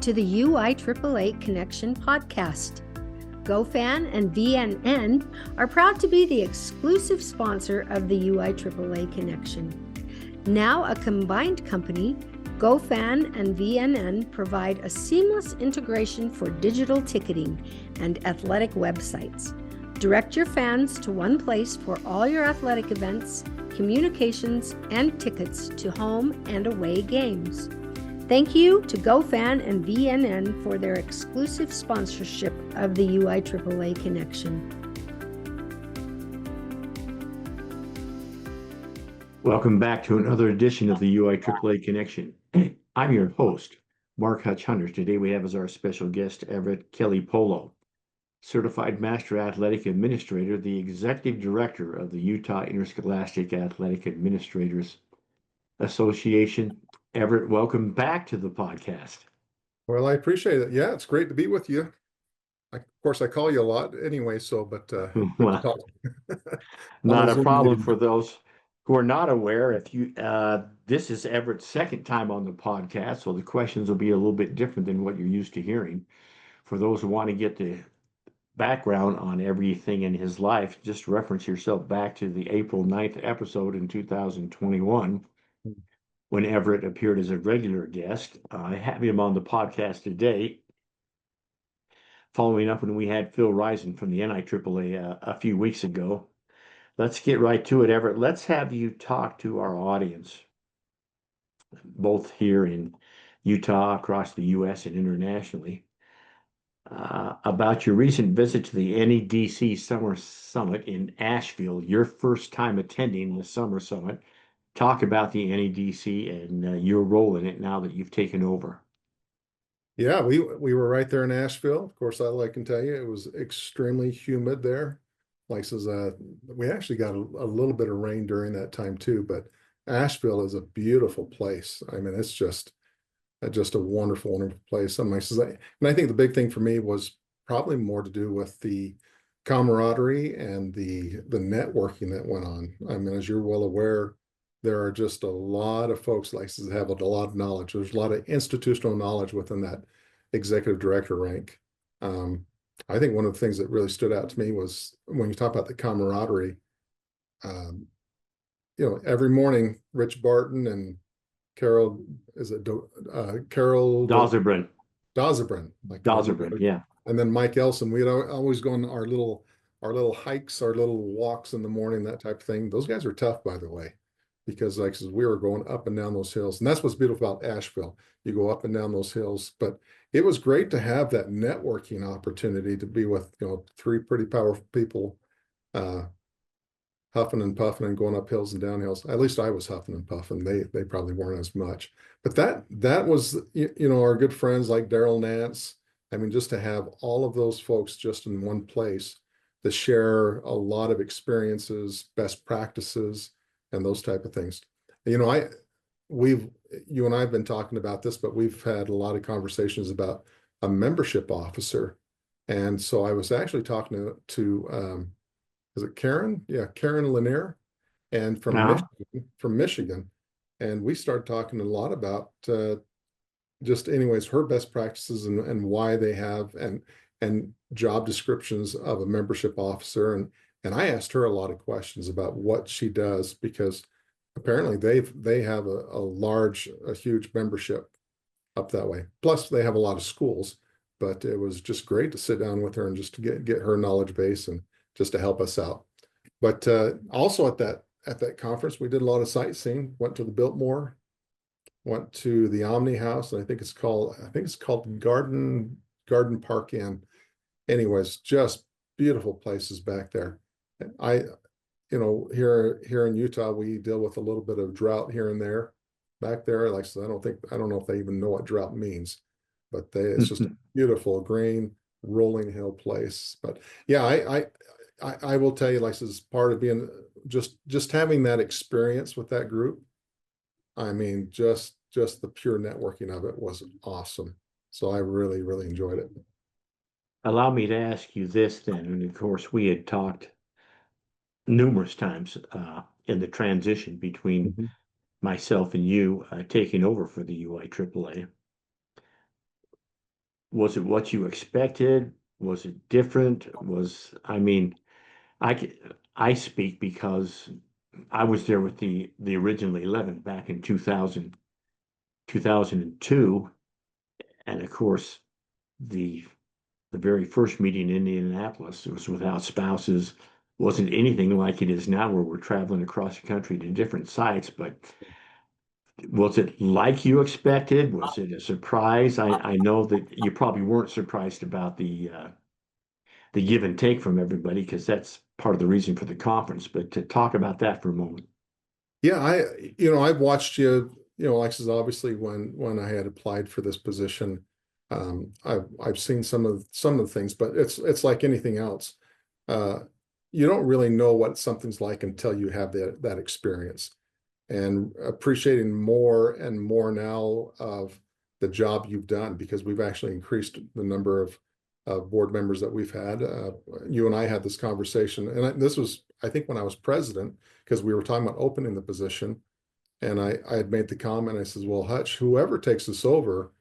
to the UIAAA Connection podcast. GoFan and VNN are proud to be the exclusive sponsor of the UIAAA Connection. Now a combined company, GoFan and VNN provide a seamless integration for digital ticketing and athletic websites. Direct your fans to one place for all your athletic events, communications, and tickets to home and away games. Thank you to GoFan and VNN for their exclusive sponsorship of the UIAAA Connection. Welcome back to another edition of the UIAAA Connection. I'm your host, Mark Hutch-Hunter. Today we have as our special guest Everett Kelepolo, Certified Master Athletic Administrator, the Executive Director of the Utah Interscholastic Athletic Administrators Association. Everett, welcome back to the podcast. Well, I appreciate it. Yeah, it's great to be with you. Of course, I call you a lot anyway, but Well, not a problem for those who are not aware. If you, this is Everett's second time on the podcast, so the questions will be a little bit different than what you're used to hearing. For those who want to get the background on everything in his life, just reference yourself back to the April 9th episode in 2021 when Everett appeared as a regular guest. I have him on the podcast today, following up when we had Phil Risen from the NIAAA a few weeks ago. Let's get right to it, Everett. Let's have you talk to our audience, both here in Utah, across the U.S., and internationally, about your recent visit to the NEDC Summer Summit in Asheville, your first time attending the Summer Summit. Talk about the NEDC and your role in it now that you've taken over. Yeah, we were right there in Asheville. Of course, all I can tell you, it was extremely humid there. Like says, we actually got a little bit of rain during that time too, but Asheville is a beautiful place. I mean, it's just a wonderful, wonderful place. And I think the big thing for me was probably more to do with the camaraderie and the networking that went on. I mean, as you're well aware, there are just a lot of folks like that have a lot of knowledge. There's a lot of institutional knowledge within that executive director rank. I think one of the things that really stood out to me was when you talk about the camaraderie. Every morning, Rich Barton and Carol Dazabrin, yeah. And then Mike Elson, we'd always go on our little hikes, our little walks in the morning, that type of thing. Those guys are tough, by the way, because like we were going up and down those hills. And that's what's beautiful about Asheville. You go up and down those hills. But it was great to have that networking opportunity to be with, three pretty powerful people, huffing and puffing and going up hills and down hills. At least I was huffing and puffing. They probably weren't as much. But that was, our good friends like Daryl Nance. I mean, just to have all of those folks just in one place to share a lot of experiences, best practices, and those type of things. You and I have been talking about this, but we've had a lot of conversations about a membership officer. And so I was actually talking to is it Karen? Yeah, Karen Lanier, and from Michigan. And we started talking a lot about just anyways, her best practices and why they have and job descriptions of a membership officer. And I asked her a lot of questions about what she does, because apparently they have a huge membership up that way. Plus they have a lot of schools, but it was just great to sit down with her and just to get her knowledge base and just to help us out. But also at that conference, we did a lot of sightseeing, went to the Biltmore, went to the Omni House, and I think it's called Garden Park Inn. Anyways, just beautiful places back there. Here in Utah, we deal with a little bit of drought here and there. Back there, like I said, I don't know if they even know what drought means, but it's just a beautiful green rolling hill place. But yeah, I will tell you, like this is part of being just having that experience with that group. I mean, just the pure networking of it was awesome. So I really, really enjoyed it. Allow me to ask you this then, and of course we had talked numerous times in the transition between myself and you taking over for the UIAAA. was it what you expected? Was it different? I c- I speak because I was there with the original 11 back in 2002, and of course the the very first meeting in Indianapolis was without spouses. Wasn't anything like it is now, where we're traveling across the country to different sites. But was it like you expected? Was it a surprise? I know that you probably weren't surprised about the give and take from everybody, because that's part of the reason for the conference. But to talk about that for a moment. Yeah, I've watched you, Alexis, obviously when I had applied for this position, I've seen some of the things, but it's like anything else. Uh, you don't really know what something's like until you have that experience, and appreciating more and more now of the job you've done, because we've actually increased the number of board members that we've had. You and I had this conversation, and this was, I think, when I was president, because we were talking about opening the position, and I had made the comment. I says, "Well, Hutch, whoever takes this over,"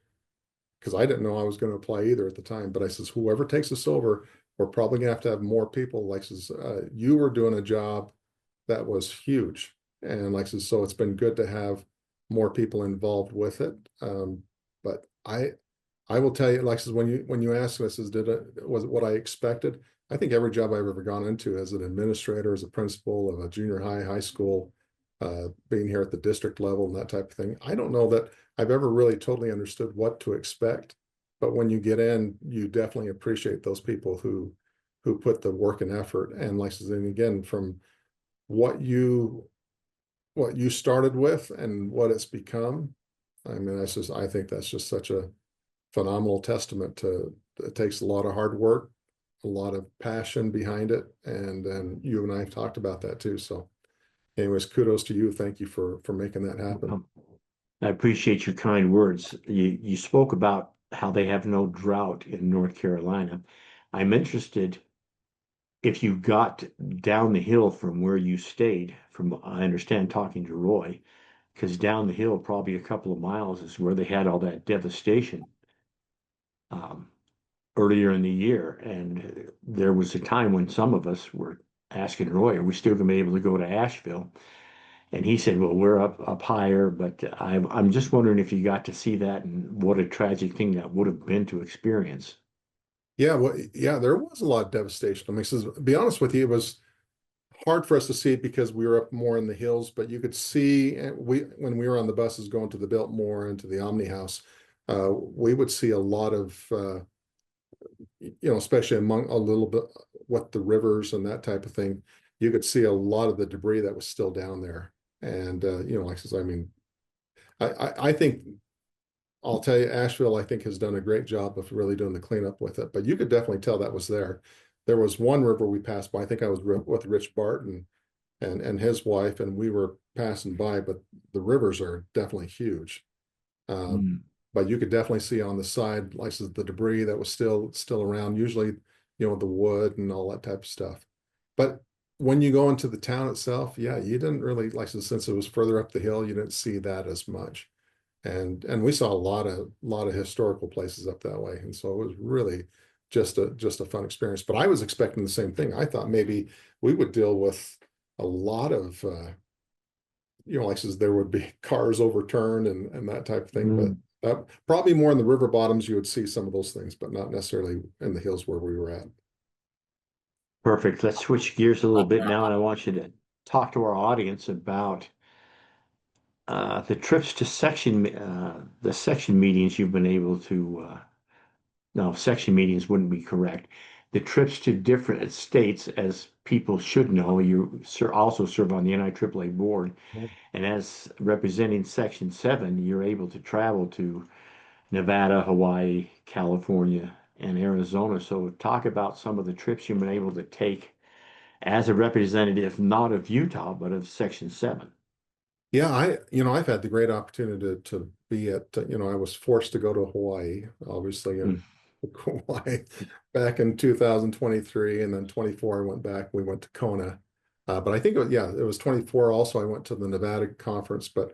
because I didn't know I was going to apply either at the time, but I says, "Whoever takes this over, we're probably going to have more people." Like, says, "You were doing a job that was huge," and like says, so it's been good to have more people involved with it. But I will tell you, Alexis, when you ask us, was it what I expected? I think every job I've ever gone into as an administrator, as a principal of a junior high, high school, being here at the district level and that type of thing, I don't know that I've ever really totally understood what to expect. But when you get in, you definitely appreciate those people who put the work and effort. And like I said, and again, from what you what you started with and what it's become. I mean, I think that's just such a phenomenal testament to, it takes a lot of hard work, a lot of passion behind it. And then you and I have talked about that too. So anyways, kudos to you. Thank you for making that happen. I appreciate your kind words. You spoke about how they have no drought in North Carolina. I'm interested, if you got down the hill from where you stayed, from I understand talking to Roy, because down the hill, probably a couple of miles, is where they had all that devastation um, earlier in the year. And there was a time when some of us were asking Roy, are we still going to be able to go to Asheville? And he said, well, we're up higher. But I'm just wondering if you got to see that, and what a tragic thing that would have been to experience. Yeah, well, yeah, there was a lot of devastation. I mean, to be honest with you, it was hard for us to see it because we were up more in the hills, but you could see, when we were on the buses going to the Biltmore and to the Omni House, we would see a lot of especially among a little bit what the rivers and that type of thing, you could see a lot of the debris that was still down there. And like I says, I mean, I think, I'll tell you, Asheville, I think, has done a great job of really doing the cleanup with it. But you could definitely tell that was there. There was one river we passed by. I think I was with Rich Barton and his wife, and we were passing by. But the rivers are definitely huge. Um, Mm. but you could definitely see on the side, like the debris that was still around. Usually, the wood and all that type of stuff. But when you go into the town itself, yeah, you didn't really, like, since it was further up the hill, you didn't see that as much. And we saw a lot of historical places up that way, and so it was really just a fun experience. But I was expecting the same thing. I thought maybe we would deal with a lot of like says, there would be cars overturned and that type of thing. But Mm. probably more in the river bottoms you would see some of those things, but not necessarily in the hills where we were at. Perfect. Let's switch gears a little bit now, and I want you to talk to our audience about the trips to the section meetings you've been able to. No, section meetings wouldn't be correct. The trips to different states, as people should know, you also serve on the NIAAA board, and as representing Section 7, you're able to travel to Nevada, Hawaii, California, and Arizona. So talk about some of the trips you've been able to take as a representative, not of Utah, but of Section 7. Yeah, I've had the great opportunity to be at, I was forced to go to Hawaii, obviously, Mm. and Hawaii back in 2023, and then 24 I went back. We went to Kona, but I think it was 24. Also, I went to the Nevada conference, but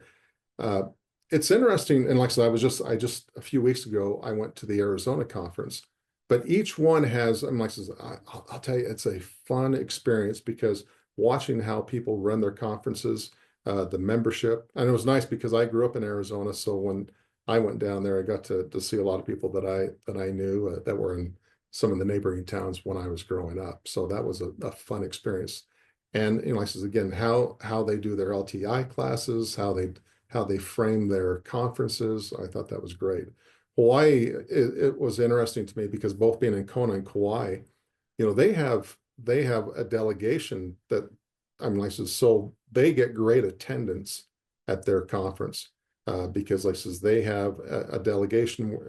uh, it's interesting. And like I said, I just a few weeks ago, I went to the Arizona conference, but each one has, I'm like, I'll tell you, it's a fun experience because watching how people run their conferences, the membership, and it was nice because I grew up in Arizona. So when I went down there, I got to see a lot of people that I knew that were in some of the neighboring towns when I was growing up. So that was a fun experience. And like I says again, how they do their LTI classes, how they frame their conferences. I thought that was great. Hawaii, it was interesting to me because both being in Kona and Kauai, they have a delegation that I'm like, so they get great attendance at their conference because like says they have a delegation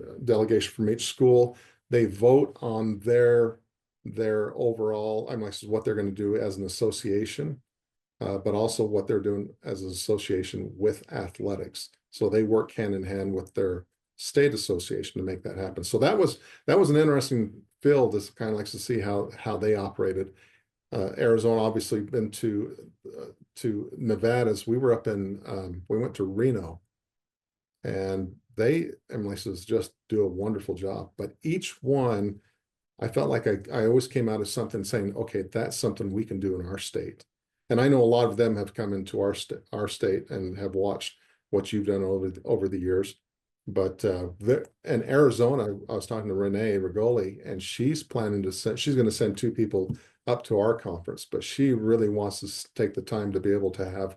from each school. They vote on their overall, I'm like, what they're going to do as an association, but also what they're doing as an association with athletics. So they work hand in hand with their state association to make that happen. So that was an interesting field. This kind of likes to see how they operated. Arizona, obviously, been to Nevada's. We were up in we went to Reno, and they MLSs just do a wonderful job. But each one, I felt like I always came out of something saying, okay, that's something we can do in our state. And I know a lot of them have come into our state and have watched what you've done over the years. But in Arizona, I was talking to Renee Rigoli, and she's planning to she's going to send two people up to our conference, but she really wants to take the time to be able to have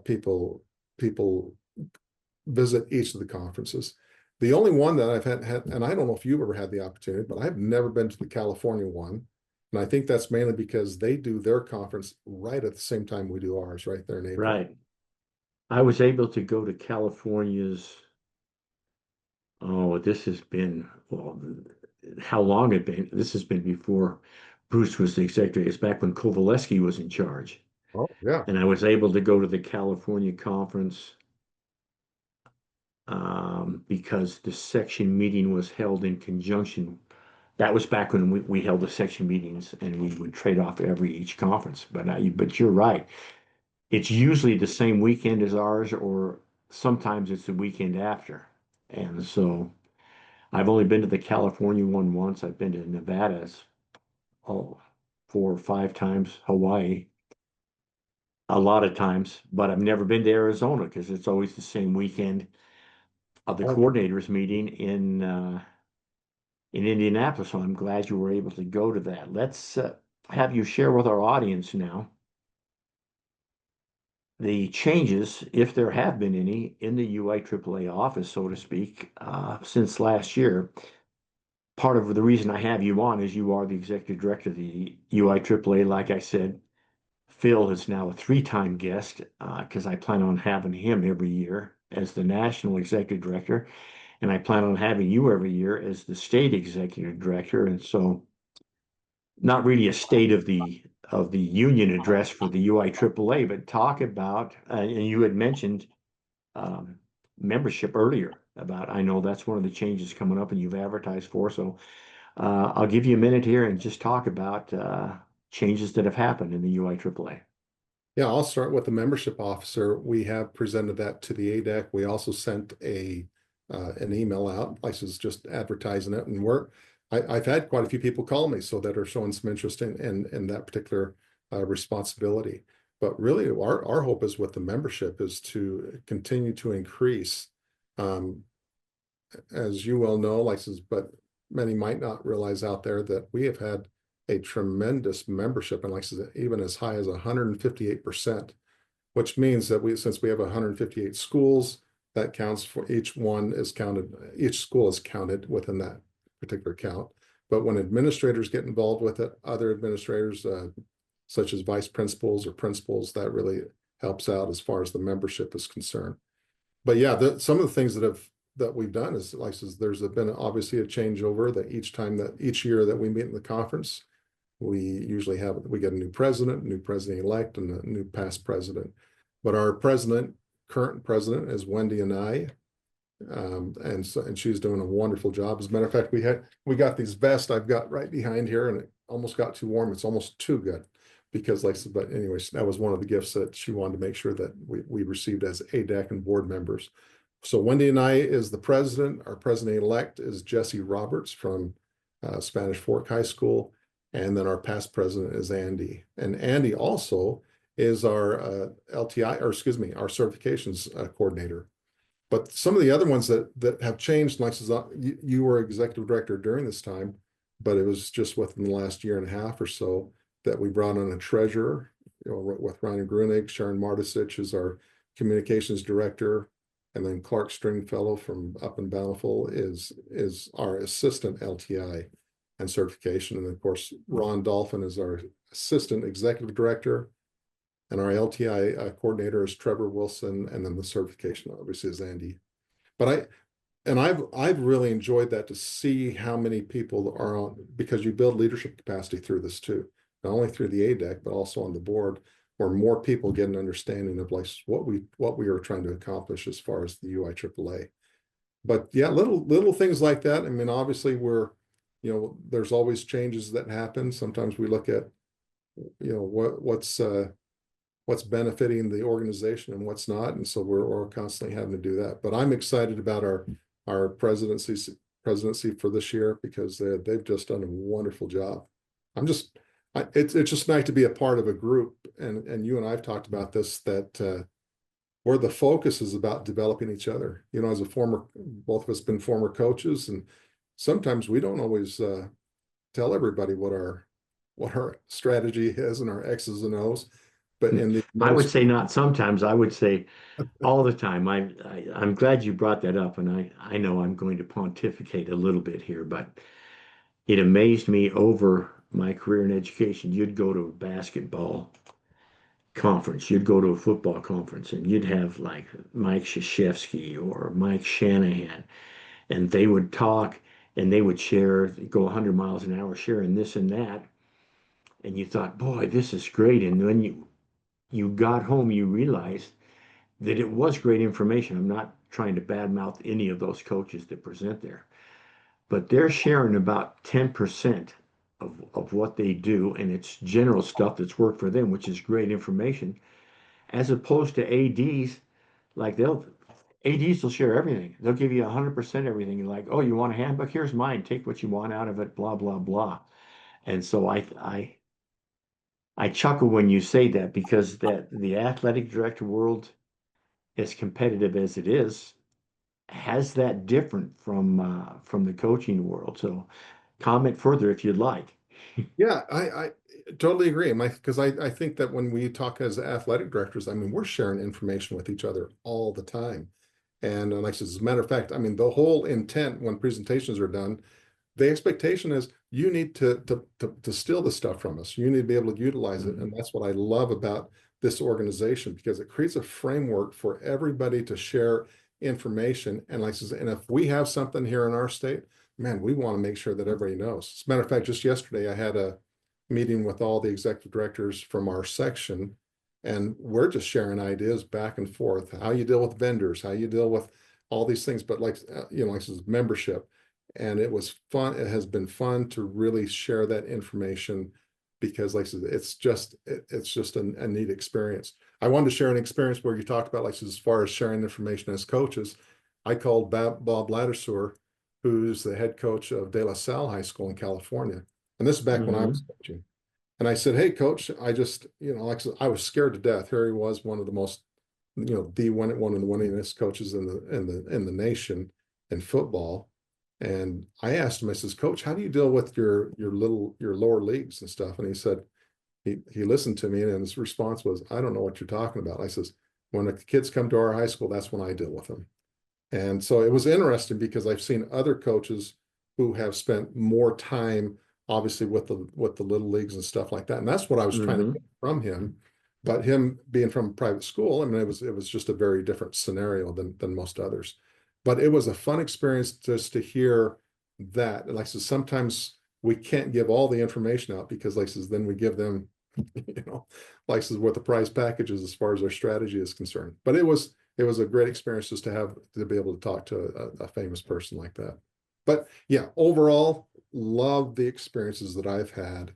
people visit each of the conferences. The only one that I've had, and I don't know if you've ever had the opportunity, but I've never been to the California one. And I think that's mainly because they do their conference right at the same time we do ours, right there in April. Right. I was able to go to California's. Oh, this has been, well, how long it been? This has been before Bruce was the executive. It's back when Kovaleski was in charge. Oh, yeah. And I was able to go to the California conference because the section meeting was held in conjunction. That was back when we held the section meetings and we would trade off each conference. But you're right. It's usually the same weekend as ours, or sometimes it's the weekend after. And so I've only been to the California one once. I've been to Nevada's, 4 or 5 times, Hawaii a lot of times, but I've never been to Arizona because it's always the same weekend of the Oh, coordinators meeting in Indianapolis. So I'm glad you were able to go to that. Let's have you share with our audience now the changes, if there have been any, in the UIAAA office, so to speak, since last year. Part of the reason I have you on is you are the executive director of the UIAAA. Like I said, Phil is now a 3-time guest because I plan on having him every year as the national executive director, and I plan on having you every year as the state executive director. And so, not really a state of the union address for the UIAAA, but talk about, and you had mentioned um, membership earlier. About, I know that's one of the changes coming up, and you've advertised for. So I'll give you a minute here and just talk about changes that have happened in the UIAAA. yeah, I'll start with the membership officer. We have presented that to the ADEC. We also sent an email out, like is just advertising it, and I've had quite a few people call me so that are showing some interest in that particular responsibility. But really, our hope is with the membership is to continue to increase. As you well know, like but many might not realize out there that we have had a tremendous membership, and like I said, even as high as 158%, which means that since we have 158 schools, that counts for each school is counted within that particular count. But when administrators get involved with it, other administrators, such as vice principals or principals, that really helps out as far as the membership is concerned. But yeah, some of the things that we've done is like there's been obviously a changeover that each year that we meet in the conference, we usually get a new president-elect, and a new past president. But our current president is Wendy and I, and she's doing a wonderful job. As a matter of fact, we got these vests I've got right behind here, and it almost got too warm. It's almost too good because, like I said, but anyways, that was one of the gifts that she wanted to make sure that we received as ADEC and board members. So Wendy and I is the president. Our president-elect is Jesse Roberts from Spanish Fork High School. And then our past president is Andy. And Andy also is our LTI, or excuse me, our certifications coordinator. But some of the other ones that have changed, like you were executive director during this time, but it was just within the last year and a half or so that we brought on a treasurer, with Ryan Grunig. Sharon Martisich is our communications director. And then Clark Stringfellow from up in Bountiful is our assistant LTI and certification. And of course, Ron Dolphin is our assistant executive director. And our LTI coordinator is Trevor Wilson. And then the certification obviously is Andy. But I've really enjoyed that, to see how many people are on, because you build leadership capacity through this too, not only through the ADEC, but also on the board, where more people get an understanding of like what we are trying to accomplish as far as the UIAAA. But yeah, little things like that. I mean, obviously there's always changes that happen. Sometimes we look at, what's benefiting the organization and what's not. And so we're constantly having to do that. But I'm excited about our presidency for this year, because they've just done a wonderful job. It's just nice to be a part of a group, and you and I've talked about this, that where the focus is about developing each other. As both of us been former coaches, and sometimes we don't always tell everybody what our strategy is and our X's and O's. But I would say not sometimes. I would say all the time. I'm glad you brought that up, and I know I'm going to pontificate a little bit here, but it amazed me over my career in education. You'd go to a basketball conference, you'd go to a football conference, and you'd have like Mike Krzyzewski or Mike Shanahan, and they would talk and they would go 100 miles an hour sharing this and that. And you thought, boy, this is great. And when you got home, you realized that it was great information. I'm not trying to badmouth any of those coaches that present there, but they're sharing about 10% of what they do, and it's general stuff that's worked for them, which is great information, as opposed to ADs. Like ADs will share everything. They'll give you 100% everything. You're like, oh, you want a handbook? Here's mine. Take what you want out of it, blah, blah, blah. And so I chuckle when you say that, because that the athletic director world, as competitive as it is, has that different from the coaching world. So comment further if you'd like. Yeah, I totally agree. Because I think that when we talk as athletic directors, I mean, we're sharing information with each other all the time. And like I said, as a matter of fact, I mean, the whole intent when presentations are done, the expectation is you need to steal the stuff from us. You need to be able to utilize it. And that's what I love about this organization, because it creates a framework for everybody to share information. And like I said, and if we have something here in our state, man, we want to make sure that everybody knows. As a matter of fact, just yesterday, I had a meeting with all the executive directors from our section, and we're just sharing ideas back and forth, how you deal with vendors, how you deal with all these things. But like this is membership. And it was fun. It has been fun to really share that information, because like I said, it's just a neat experience. I wanted to share an experience where you talked about, like, as far as sharing information as coaches. I called Bob Lattiser, who's the head coach of De La Salle High School in California. And this is back when I was coaching. And I said, hey, coach, I just, like I said, I was scared to death. Here he was, one of the most, one of the winningest coaches in the nation in football. And I asked him, I says, Coach, how do you deal with your lower leagues and stuff? And he said, he listened to me, and his response was, I don't know what you're talking about. I says, when the kids come to our high school, that's when I deal with them. And so it was interesting, because I've seen other coaches who have spent more time, obviously, with the little leagues and stuff like that. And that's what I was trying to get from him. But him being from a private school, I mean, it was just a very different scenario than most others. But it was a fun experience just to hear that. And like I said, sometimes we can't give all the information out, because like I said, then we give them, like I said, what the prize package is as far as our strategy is concerned. But it was a great experience just to be able to talk to a famous person like that. But yeah, overall, love the experiences that I've had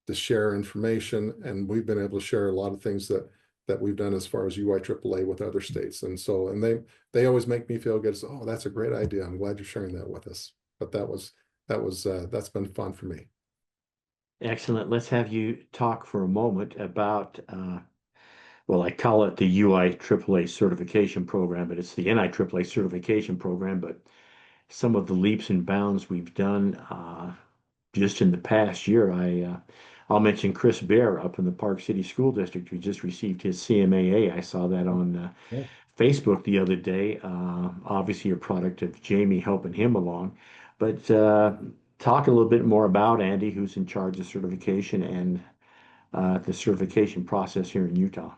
to share information. And we've been able to share a lot of things that that we've done as far as UIAAA with other states. And so, and they always make me feel good. So, oh, that's a great idea. I'm glad you're sharing that with us. But that's been fun for me. Excellent. Let's have you talk for a moment about, well, I call it the UIAAA certification program, but it's the NIAAA certification program. But some of the leaps and bounds we've done just in the past year, I'll mention Chris Bear up in the Park City School District, who just received his CMAA. I saw that on Yeah. Facebook the other day. Obviously, a product of Jamie helping him along. But talk a little bit more about Andy, who's in charge of certification and the certification process here in Utah.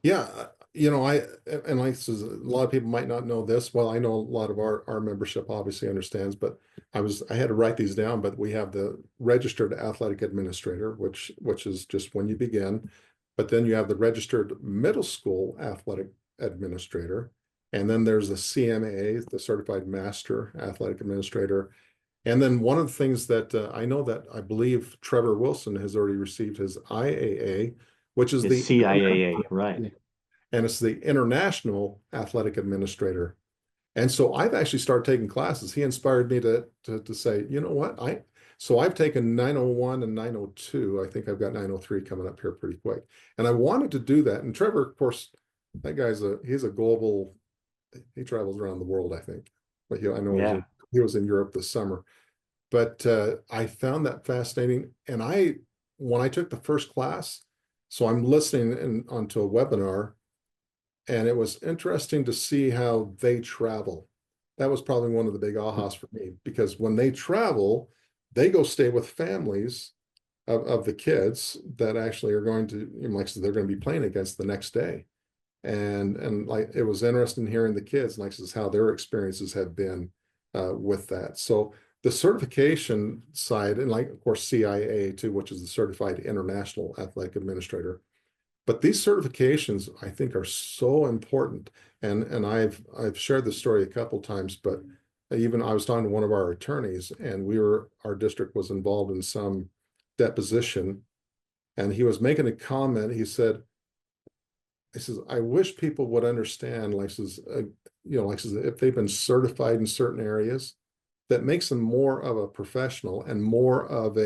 Yeah, and like this is, a lot of people might not know this. Well, I know a lot of our membership obviously understands, but I had to write these down. But we have the registered athletic administrator, which is just when you begin. But then you have the registered middle school athletic administrator, and then there's the CMAA, the certified master athletic administrator. And then one of the things that I know that I believe Trevor Wilson has already received his IAA, which is It's the CIAA, right? and it's the International Athletic Administrator. And so I've actually started taking classes. He inspired me to say, you know what, so I've taken 901 and 902. I think I've got 903 coming up here pretty quick. And I wanted to do that. And Trevor, of course, that he's a global, he travels around the world, I think. But I know Yeah. he was in Europe this summer. But I found that fascinating. And when I took the first class, so I'm listening onto a webinar, and it was interesting to see how they travel. That was probably one of the big ahas for me, because when they travel, they go stay with families of the kids that actually are going to, like I said, they're going to be playing against the next day. And like, it was interesting hearing the kids, like this, how their experiences have been with that. So the certification side, and like, of course, CIA too, which is the Certified International Athletic Administrator. But these certifications, I think, are so important. And I've shared this story a couple times, but even I was talking to one of our attorneys, and our district was involved in some deposition, and he was making a comment. He says, I wish people would understand, like says, like says, if they've been certified in certain areas, that makes them more of a professional and more of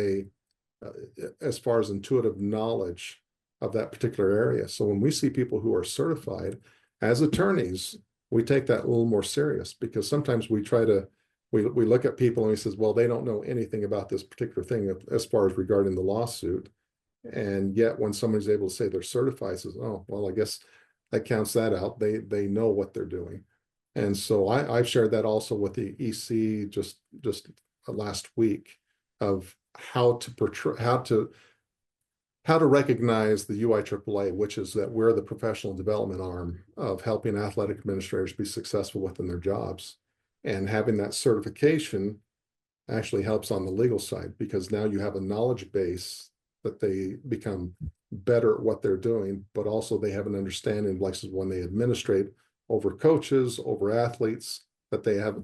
as far as intuitive knowledge of that particular area. So when we see people who are certified as attorneys, we take that a little more serious, because sometimes we look at people and we says, well, they don't know anything about this particular thing as far as regarding the lawsuit. And yet when somebody's able to say they're certified, says, oh, well, I guess that counts that out. They know what they're doing. And so I've shared that also with the EC just last week, of how to portray, how to recognize the UIAAA, which is that we're the professional development arm of helping athletic administrators be successful within their jobs. And having that certification actually helps on the legal side, because now you have a knowledge base that they become better at what they're doing, but also they have an understanding, like when they administrate over coaches, over athletes, that they have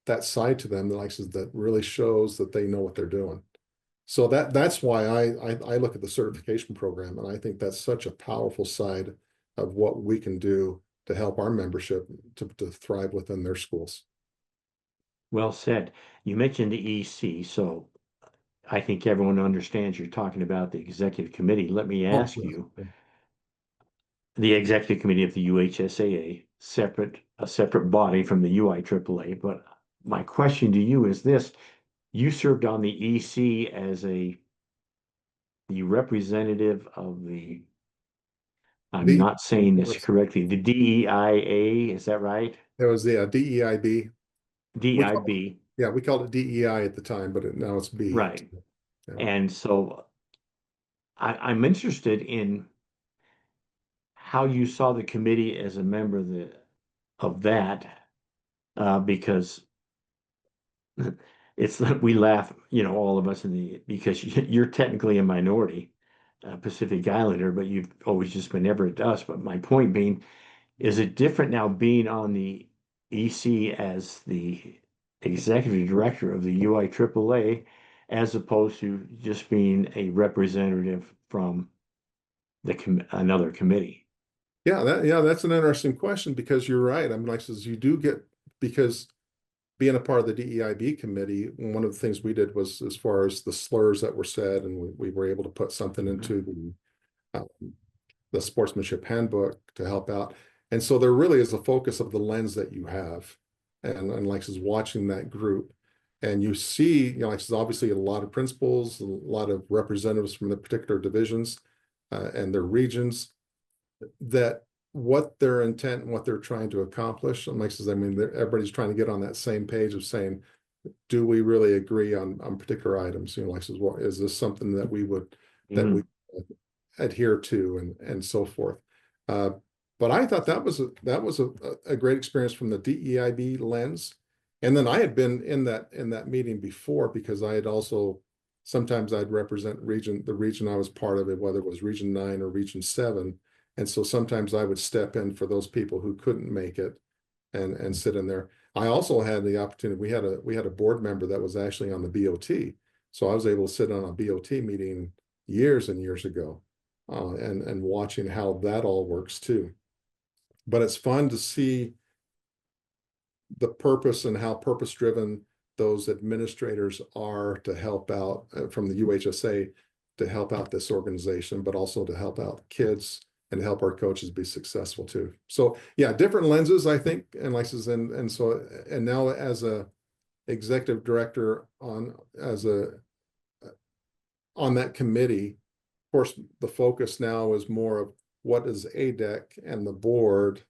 that side to them that really shows that they know what they're doing. So that's why I look at the certification program, and I think that's such a powerful side of what we can do to help our membership to thrive within their schools. Well said. You mentioned the EC, so I think everyone understands you're talking about the executive committee. Let me Oh, ask yes. you, the executive committee of the UHSAA, a separate body from the UIAAA. But my question to you is this: you served on the EC as the representative of I'm The not saying this correctly, the DEIA, is that right? There was the DEIB. DEIB, We called it DEI at the time, but now it's B. right. Yeah. And so I'm interested in how you saw the committee as a member of that, because it's like we laugh, all of us because you're technically a minority, Pacific Islander, but you've always just been Everett to us. But my point being, is it different now being on the EC as the executive director of the UIAAA, as opposed to just being a representative from another committee? Yeah, that's an interesting question, because you're right. I mean, like, says you do get, because being a part of the DEIB committee, one of the things we did was, as far as the slurs that were said, and we were able to put something into the sportsmanship handbook to help out. And so there really is a focus of the lens that you have. And like says, watching that group, and you see, like says, obviously a lot of principals, a lot of representatives from the particular divisions and their regions, that what their intent and what they're trying to accomplish. And like says, I mean, everybody's trying to get on that same page of saying, do we really agree on particular items? Like says, well, is this something that we would Mm. adhere to, and so forth. But I thought that was a great experience from the DEIB lens. And then I had been in that meeting before, because I had also, sometimes I'd represent the region I was part of, it, whether it was Region 9 or Region 7. And so sometimes I would step in for those people who couldn't make it and sit in there. I also had the opportunity, we had a board member that was actually on the BOT. So I was able to sit on a BOT meeting years and years ago, and watching how that all works too. But it's fun to see the purpose and how purpose-driven those administrators are to help out from the UHSA, to help out this organization, but also to help out kids and help our coaches be successful too. So yeah, different lenses, I think, and like says, and so, and now as a executive director on that committee, of course, the focus now is more of what is ADEC and the board.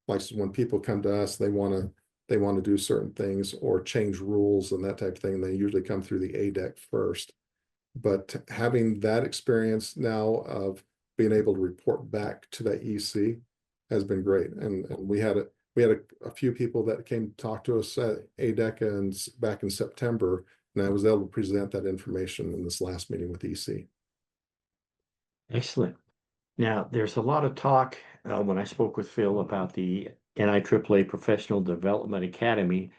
Like, so when people come to us, they want to do certain things or change rules and that type of thing. They usually come through the ADEC first. But having that experience now of being able to report back to that EC has been great. And we had a few people that came to talk to us at ADEC and back in September, and I was able to present that information in this last meeting with EC. Excellent. Now, there's a lot of talk when I spoke with Phil about the NIAAA Professional Development Academy.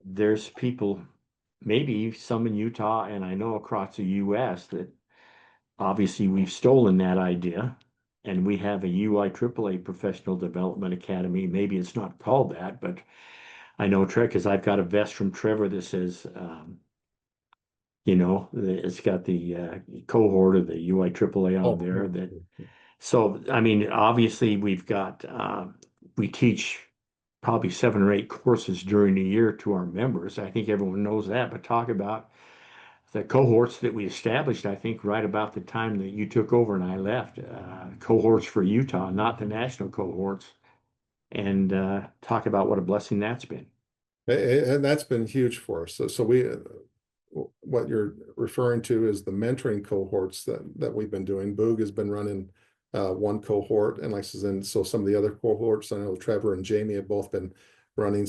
There's people, maybe some in Utah, and I know across the U.S., that obviously we've stolen that idea, and we have a UIAAA Professional Development Academy. Maybe it's not called that, but I know, because I've got a vest from Trevor that says, it's got the cohort of the UIAAA on there. That So, I mean, obviously we've got we teach probably 7 or 8 courses during the year to our members. I think everyone knows that, but talk about the cohorts that we established, I think right about the time that you took over and I left, cohorts for Utah, not the national cohorts, and talk about what a blessing that's been. And that's been huge for us. So we, what you're referring to is the mentoring cohorts that we've been doing. Boog has been running one cohort, and like I said, and so some of the other cohorts, I know Trevor and Jamie have both been running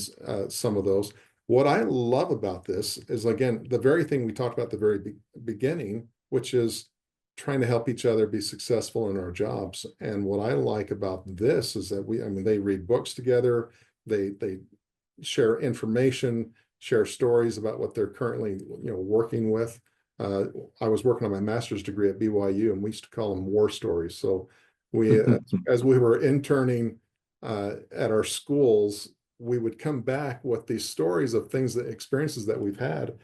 some of those. What I love about this is, again, the very thing we talked about at the very beginning, which is trying to help each other be successful in our jobs. And what I like about this is that they read books together, they share information, share stories about what they're currently working with. I was working on my master's degree at BYU, and we used to call them war stories. So we, as we were interning at our schools, we would come back with these stories of experiences that we've had,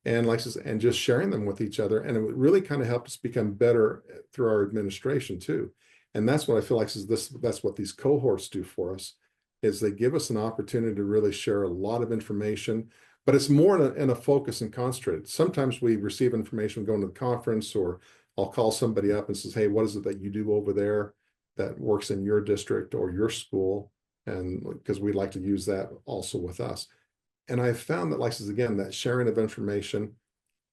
and and just sharing them with each other. And it would really kind of help us become better through our administration too. And that's what I feel like that's what these cohorts do for us, is they give us an opportunity to really share a lot of information, but it's more in a focus and concentrated. Sometimes we receive information going to the conference, or I'll call somebody up and says, hey, what is it that you do over there that works in your district or your school? And because we'd like to use that also with us. And I found that, again, that sharing of information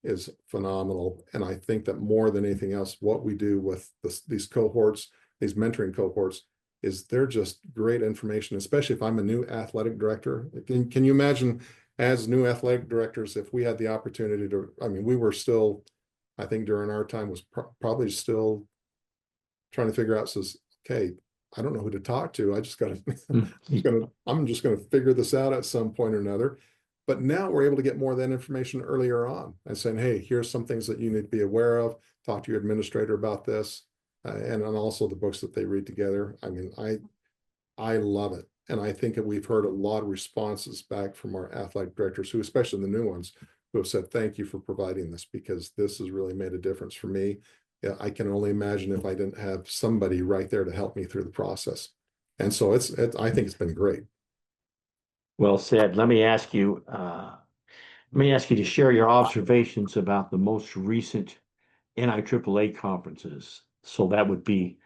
is phenomenal. And I think that more than anything else, what we do with these cohorts, these mentoring cohorts, is they're just great information, especially if I'm a new athletic director. Can you imagine, as new athletic directors, if we had the opportunity to, we were still, I think during our time was probably still trying to figure out, says, okay, I don't know who to talk to. I'm just going to figure this out at some point or another. But now we're able to get more of that information earlier on and saying, hey, here's some things that you need to be aware of. Talk to your administrator about this. and also the books that they read together. I mean, I love it. And I think that we've heard a lot of responses back from our athletic directors, who, especially the new ones, who have said, thank you for providing this, because this has really made a difference for me. Yeah, I can only imagine if I didn't have somebody right there to help me through the process. And so I think it's been great. Well said. Let me ask you to share your observations about the most recent NIAAA conferences. So that would be,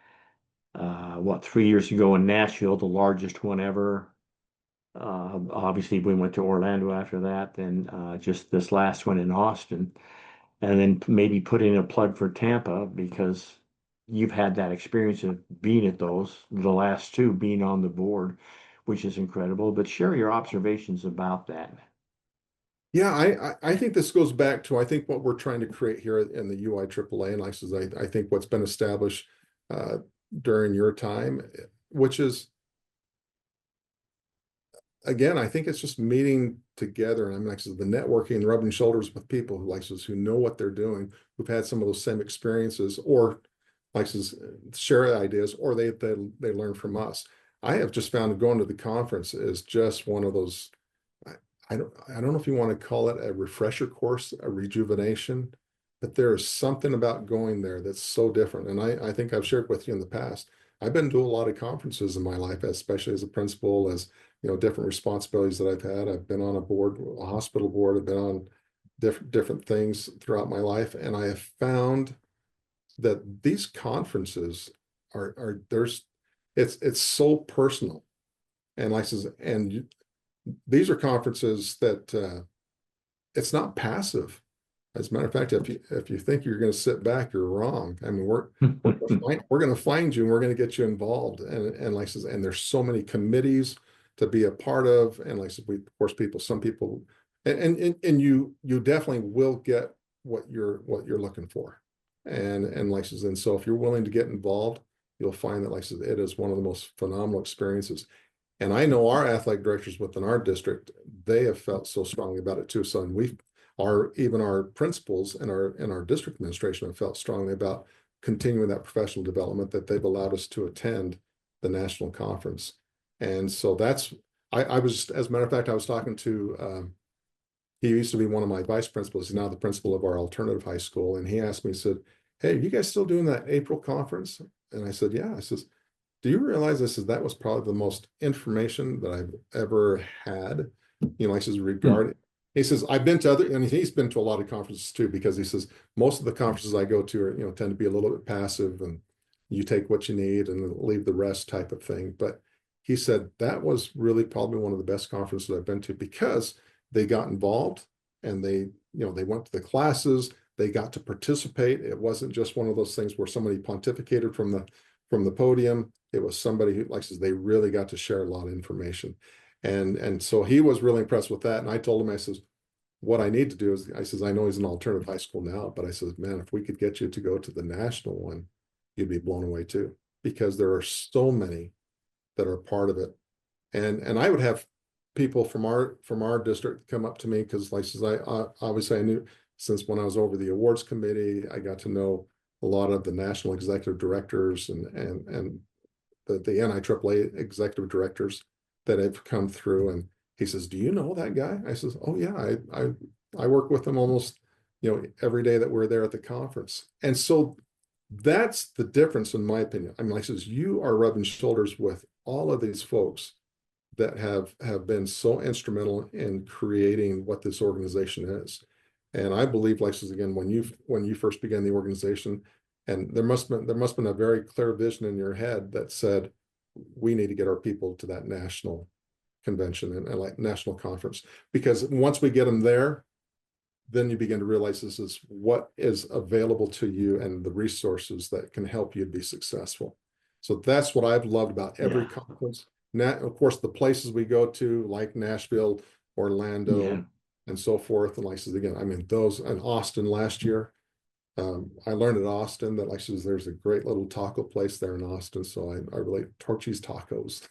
3 years ago in Nashville, the largest one ever. Obviously, we went to Orlando after that, then just this last one in Austin, and then maybe put in a plug for Tampa, because you've had that experience of being at those, the last two being on the board, which is incredible. But share your observations about that. Yeah, I think this goes back to, I think, what we're trying to create here in the UIAAA, and I think what's been established during your time, which is, again, I think it's just meeting together. And I'm like, the networking, rubbing shoulders with people who know what they're doing, who've had some of those same experiences, or share ideas, or they learn from us. I have just found going to the conference is just one of those. I don't know if you want to call it a refresher course, a rejuvenation, but there is something about going there that's so different. And I think I've shared with you in the past. I've been to a lot of conferences in my life, especially as a principal, as different responsibilities that I've had. I've been on a board, a hospital board. I've been on different things throughout my life, and I have found that these conferences it's so personal, and these are conferences that it's not passive. As a matter of fact, if you think you're going to sit back, you're wrong. I mean, we're going to find you, and we're going to get you involved. And there's so many committees to be a part of. And of course, some people, and you definitely will get what you're looking for. And so if you're willing to get involved, you'll find that it is one of the most phenomenal experiences. And I know our athletic directors within our district, they have felt so strongly about it too. So, and even our principals and our district administration have felt strongly about continuing that professional development, that they've allowed us to attend the national conference. And so I was, as a matter of fact, I was talking to, he used to be one of my vice principals. He's now the principal of our alternative high school. And he asked me, he said, hey, are you guys still doing that April conference? And I said, yeah. I says, do you realize that was probably the most information that I've ever had? He says, he says, I've been to and he's been to a lot of conferences too, because he says, most of the conferences I go to are, tend to be a little bit passive, and you take what you need and leave the rest type of thing. But he said, that was really probably one of the best conferences I've been to, because they got involved, and they went to the classes, they got to participate. It wasn't just one of those things where somebody pontificated from the podium. It was somebody who, they really got to share a lot of information. And so he was really impressed with that. And I told him, I says, what I need to do is, I says, I know he's in alternative high school now, but I says, man, if we could get you to go to the national one, you'd be blown away too, because there are so many that are part of it. And I would have people from our district come up to me, because obviously I knew, since when I was over the awards committee, I got to know a lot of the national executive directors and the NIAAA executive directors that have come through. And he says, do you know that guy? I says, oh yeah, I work with him almost, every day that we're there at the conference. And so that's the difference, in my opinion. I mean, I says, you are rubbing shoulders with all of these folks that have been so instrumental in creating what this organization is. And I believe, again, when you first began the organization, and there must have been a very clear vision in your head that said, we need to get our people to that national convention and national conference, because once we get them there, then you begin to realize this is what is available to you and the resources that can help you be successful. So that's what I've loved about every conference. Now, of course, the places we go to, like Nashville, Orlando, and so forth. And again, I mean, those in Austin last year, I learned at Austin that there's a great little taco place there in Austin. So I relate Torchy's tacos.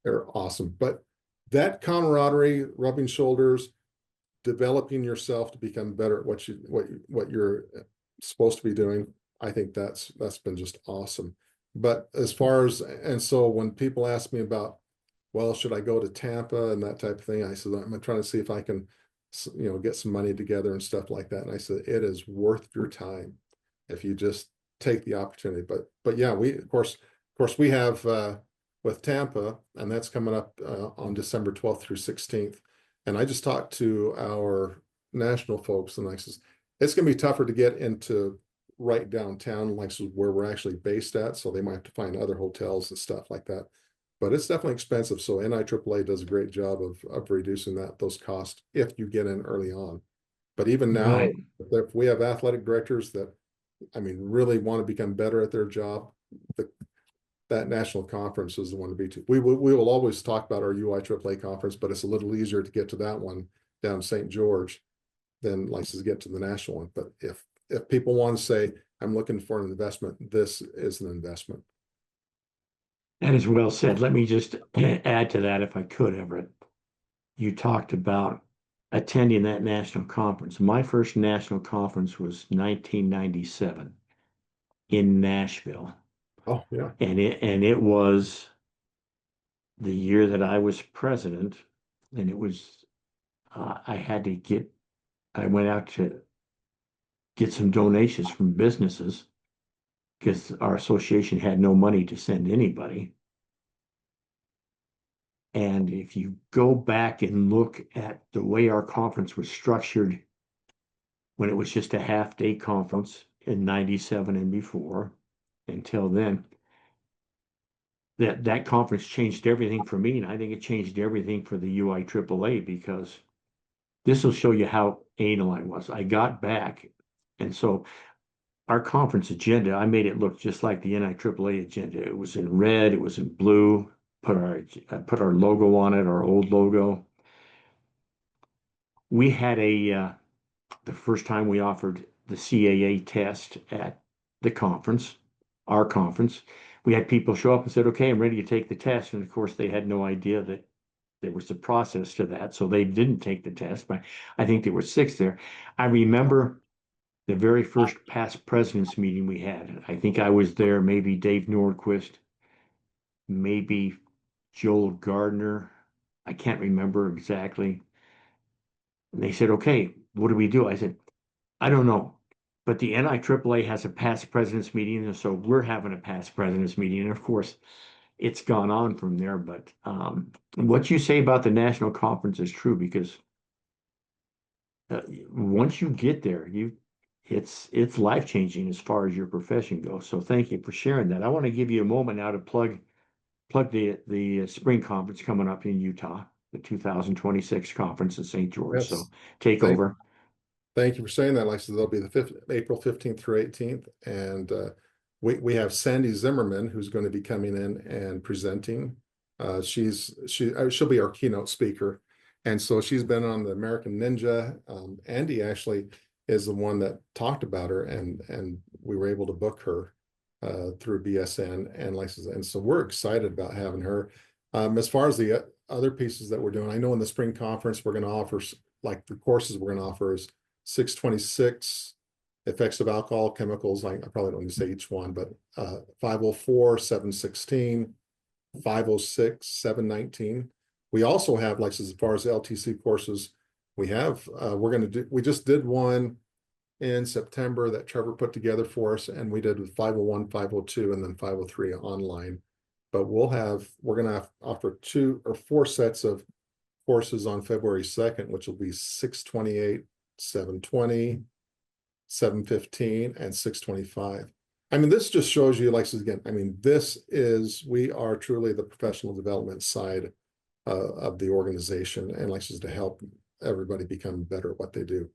They're awesome. But that camaraderie, rubbing shoulders, developing yourself to become better at what you're supposed to be doing, I think that's been just awesome. But as far as, and so when people ask me about, well, should I go to Tampa and that type of thing, I said, I'm trying to see if I can, get some money together and stuff like that. And I said, it is worth your time if you just take the opportunity. But yeah, we, of course, we have, with Tampa, and that's coming up on December 12th through 16th. And I just talked to our national folks, and I says, it's going to be tougher to get into right downtown, like where we're actually based at. So they might have to find other hotels and stuff like that. But it's definitely expensive. So NIAAA does a great job of reducing those costs if you get in early on. But even now, Right. if we have athletic directors that, really want to become better at their job, that national conference is the one to be to. We will always talk about our UIAAA conference, but it's a little easier to get to that one down St. George than like to get to the national one. But if people want to say, I'm looking for an investment, this is an investment. That is well said. Let me just add to that if I could, Everett. You talked about attending that national conference. My first national conference was 1997 in Nashville. Oh, yeah. And it was the year that I was president, and it was I went out to get some donations from businesses because our association had no money to send anybody. And if you go back and look at the way our conference was structured when it was just a half-day conference in 97 and before, until then, that conference changed everything for me. And I think it changed everything for the UIAAA, because this will show you how anal I was. I got back, and so our conference agenda, I made it look just like the NIAAA agenda. It was in red, it was in blue, put our logo on it, our old logo. We had the first time we offered the CAA test at the conference, our conference, we had people show up and said, okay, I'm ready to take the test. And of course, they had no idea that there was a process to that. So they didn't take the test, but I think there were 6 there. I remember the very first past presidents meeting we had. I think I was there, maybe Dave Nordquist, maybe Joel Gardner. I can't remember exactly. And they said, okay, what do we do? I said, I don't know. But the NIAAA has a past presidents meeting, and so we're having a past presidents meeting. And of course, it's gone on from there. But what you say about the national conference is true, because once you get there, it's life changing as far as your profession goes. So thank you for sharing that. I want to give you a moment now to plug the spring conference coming up in Utah, the 2026 conference in St. George. Yes. So take Thank, over. thank you for saying that, Lisa. There'll be the April 15th through 18th. And we have Sandy Zimmerman, who's going to be coming in and presenting. She'll be our keynote speaker. And so she's been on the American Ninja. Andy actually is the one that talked about her, and we were able to book her through BSN and license. And so we're excited about having her. As far as the other pieces that we're doing, I know in the spring conference, we're going to offer, like the courses we're going to offer is 626, effects of alcohol, chemicals. I probably don't need to say each one, but 504, 716, 506, 719. We also have, like, as far as LTC courses, we have, we just did one in September that Trevor put together for us, and we did with 501, 502, and then 503 online. But we're going to offer 2 or 4 sets of courses on February 2nd, which will be 628, 720, 715, and 625. This just shows you, like, again, we are truly the professional development side of the organization, and like to help everybody become better at what they do.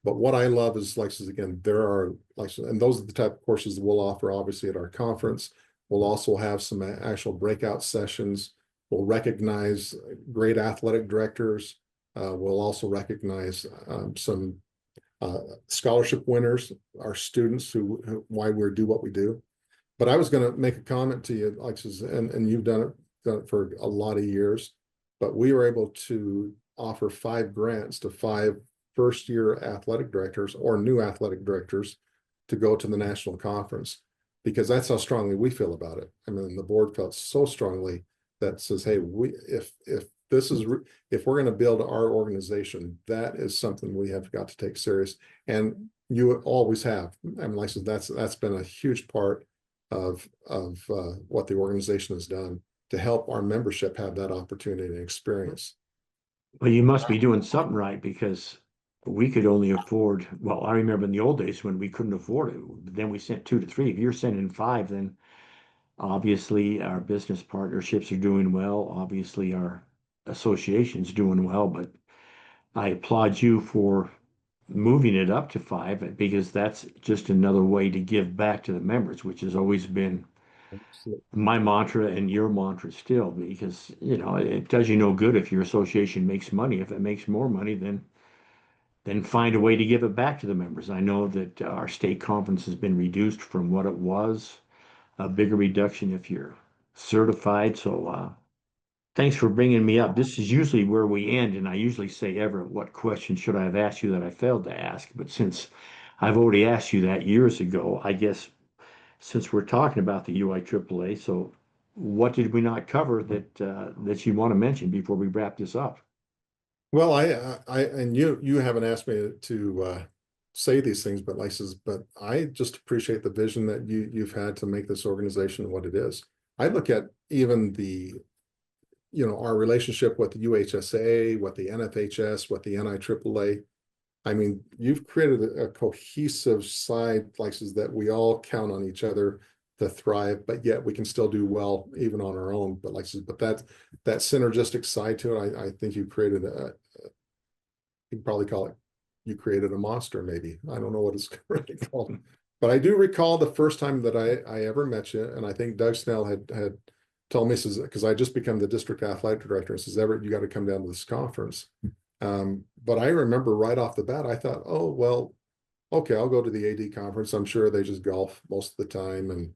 But what I love is, like, again, there are, like, and those are the type of courses that we'll offer obviously at our conference. We'll also have some actual breakout sessions. We'll recognize great athletic directors. We'll also recognize some scholarship winners, our students why we do what we do. But I was going to make a comment to you, like, and you've done it for a lot of years, but we were able to offer 5 grants to 5 first-year athletic directors or new athletic directors to go to the national conference, because that's how strongly we feel about it. I mean, the board felt so strongly that says, hey, if this is if we're going to build our organization, that is something we have got to take serious. And you always have. I mean, like I said, that's been a huge part of what the organization has done to help our membership have that opportunity and experience. Well, you must be doing something right because we could only afford, well, I remember in the old days when we couldn't afford it, then we sent 2 to 3. If you're sending 5, then obviously our business partnerships are doing well. Obviously our association's doing well, but I applaud you for moving it up to 5 because that's just another way to give back to the members, which has always been my mantra and your mantra still, because it does you no good if your association makes money. If it makes more money, then find a way to give it back to the members. I know that our state conference has been reduced from what it was, a bigger reduction if you're certified. So thanks for bringing me up. This is usually where we end, and I usually say, Everett, what question should I have asked you that I failed to ask? But since I've already asked you that years ago, I guess since we're talking about the UIAAA, so what did we not cover that you want to mention before we wrap this up? Well, and you haven't asked me to say these things, but like says, but I just appreciate the vision that you've had to make this organization what it is. I look at even our relationship with the UHSA, with the NFHS, with the NIAAA. I mean, you've created a cohesive side places that we all count on each other to thrive, but yet we can still do well even on our own. But that synergistic side to it, I think you created you'd probably call it, you created a monster, maybe. I don't know what it's really called. But I do recall the first time that I ever met you, and I think Doug Snell had told me, says, because I just become the district athletic director, and says, Everett, you got to come down to this conference. But I remember right off the bat, I thought, oh, well, okay, I'll go to the AD conference. I'm sure they just golf most of the time and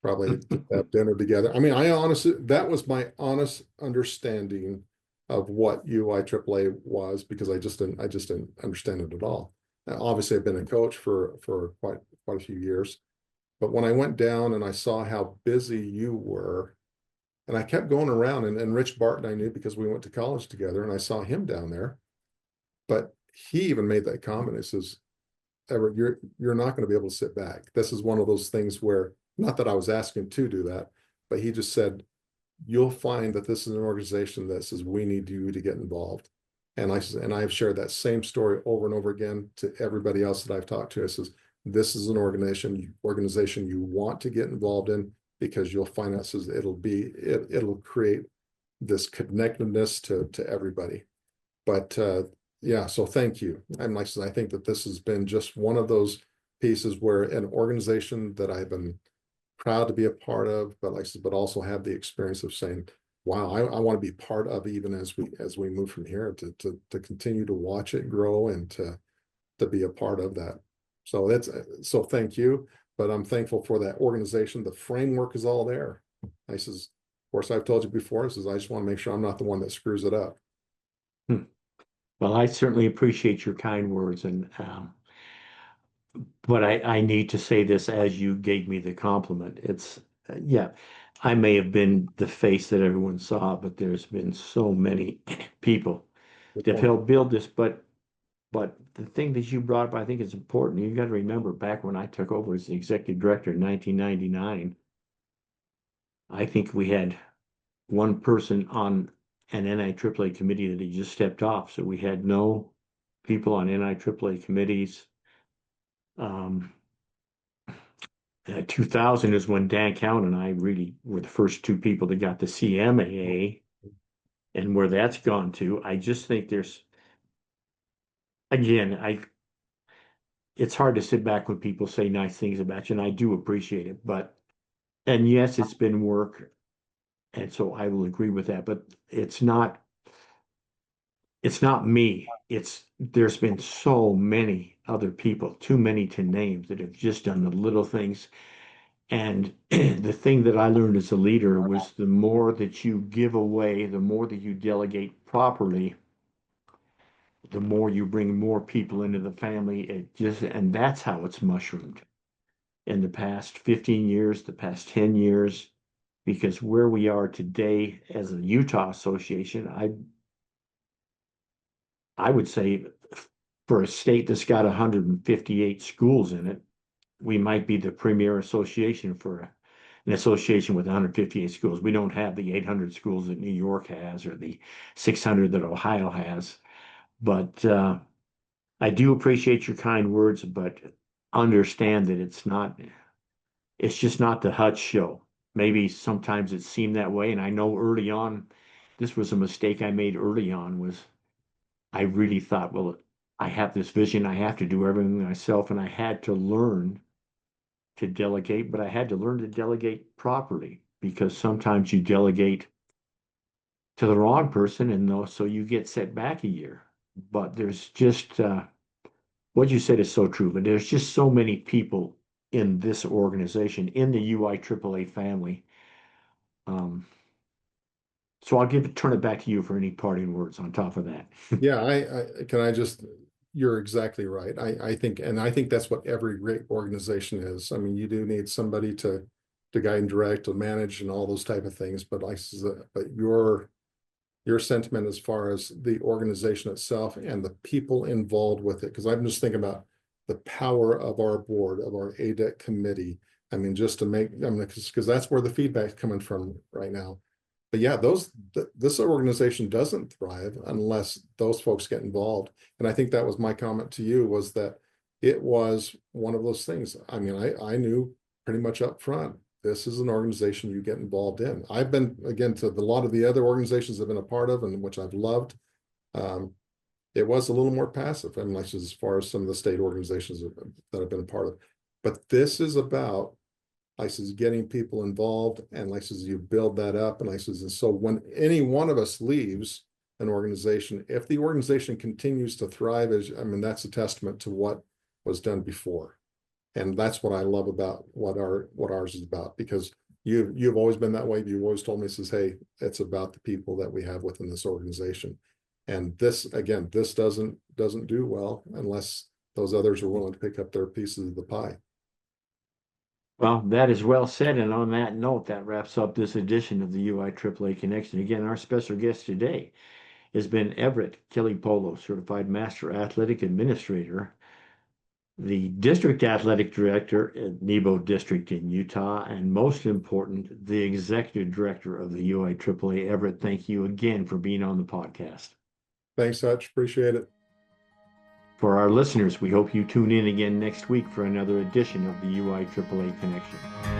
probably have dinner together. I mean, that was my honest understanding of what UIAAA was, because I just didn't understand it at all. Now, obviously, I've been a coach for quite a few years, but when I went down and I saw how busy you were, and I kept going around, and Rich Barton I knew because we went to college together, and I saw him down there. But he even made that comment. He says, Everett, you're not going to be able to sit back. This is one of those things where, not that I was asking to do that, but he just said, you'll find that this is an organization that says we need you to get involved. And I've shared that same story over and over again to everybody else that I've talked to. I says, this is an organization you want to get involved in, because you'll find that says it'll create this connectedness to everybody. But yeah, so thank you. And like I said, I think that this has been just one of those pieces where an organization that I've been proud to be a part of, but like I said, but also have the experience of saying, wow, I want to be part of, even as we move from here, to continue to watch it grow and to be a part of that. So thank you. But I'm thankful for that organization. The framework is all there. I says, of course, I've told you before, I says, I just want to make sure I'm not the one that screws it up. Well, I certainly appreciate your kind words, but I need to say this as you gave me the compliment. It's yeah, I may have been the face that everyone saw, but there's been so many people Good that have point. helped build this. But the thing that you brought up, I think is important. You got to remember, back when I took over as the executive director in 1999, I think we had one person on an NIAAA committee that he just stepped off. So we had no people on NIAAA committees. 2000 is when Dan Cowan and I really were the first 2 people that got the CMAA, and where that's gone to. I just think again, it's hard to sit back when people say nice things about you, and I do appreciate it. And yes, it's been work, and so I will agree with that, but it's not me. There's been so many other people, too many to name, that have just done the little things. And the thing that I learned as a leader was the more that you give away, the more that you delegate properly, the more you bring more people into the family. And that's how it's mushroomed. in the past 15 years, the past 10 years, because where we are today as a Utah association, I would say for a state that's got 158 schools in it, we might be the premier association for an association with 158 schools. We don't have the 800 schools that New York has or the 600 that Ohio has. But I do appreciate your kind words, but understand that it's just not the Hutch show. Maybe sometimes it seemed that way. And I know early on, this was a mistake I made early on was I really thought, well, I have this vision. I have to do everything myself. And I had to learn to delegate, but I had to learn to delegate properly because sometimes you delegate to the wrong person and so you get set back a year. But there's just what you said is so true, but there's just so many people in this organization, in the UIAAA family. So I'll turn it back to you for any parting words on top of that. Yeah, you're exactly right. I think that's what every great organization is. I mean, you do need somebody to guide and direct, to manage and all those type of things. But your sentiment as far as the organization itself and the people involved with it, because I'm just thinking about the power of our board, of our ADEC committee. I mean, because that's where the feedback's coming from right now. But yeah, this organization doesn't thrive unless those folks get involved. And I think that was my comment to you, was that it was one of those things. I mean, I knew pretty much up front, this is an organization you get involved in. I've been, again, to a lot of the other organizations I've been a part of and which I've loved. It was a little more passive, I mean, like as far as some of the state organizations that I've been a part of. But this is about, like, says, getting people involved, and like says, you build that up, and like says, and so when any one of us leaves an organization, if the organization continues to thrive, I mean, that's a testament to what was done before. And that's what I love about what ours is about, because you've always been that way. You've always told me, says, hey, it's about the people that we have within this organization. And this doesn't do well unless those others are willing to pick up their pieces of the pie. Well, that is well said. And on that note, that wraps up this edition of the UIAAA Connection. Again, our special guest today has been Everett Kelepolo, Certified Master Athletic Administrator, the District Athletic Director at Nebo District in Utah, and most important, the Executive Director of the UIAAA. Everett, thank you again for being on the podcast. Thanks, Hutch. Appreciate it. For our listeners, we hope you tune in again next week for another edition of the UIAAA Connection.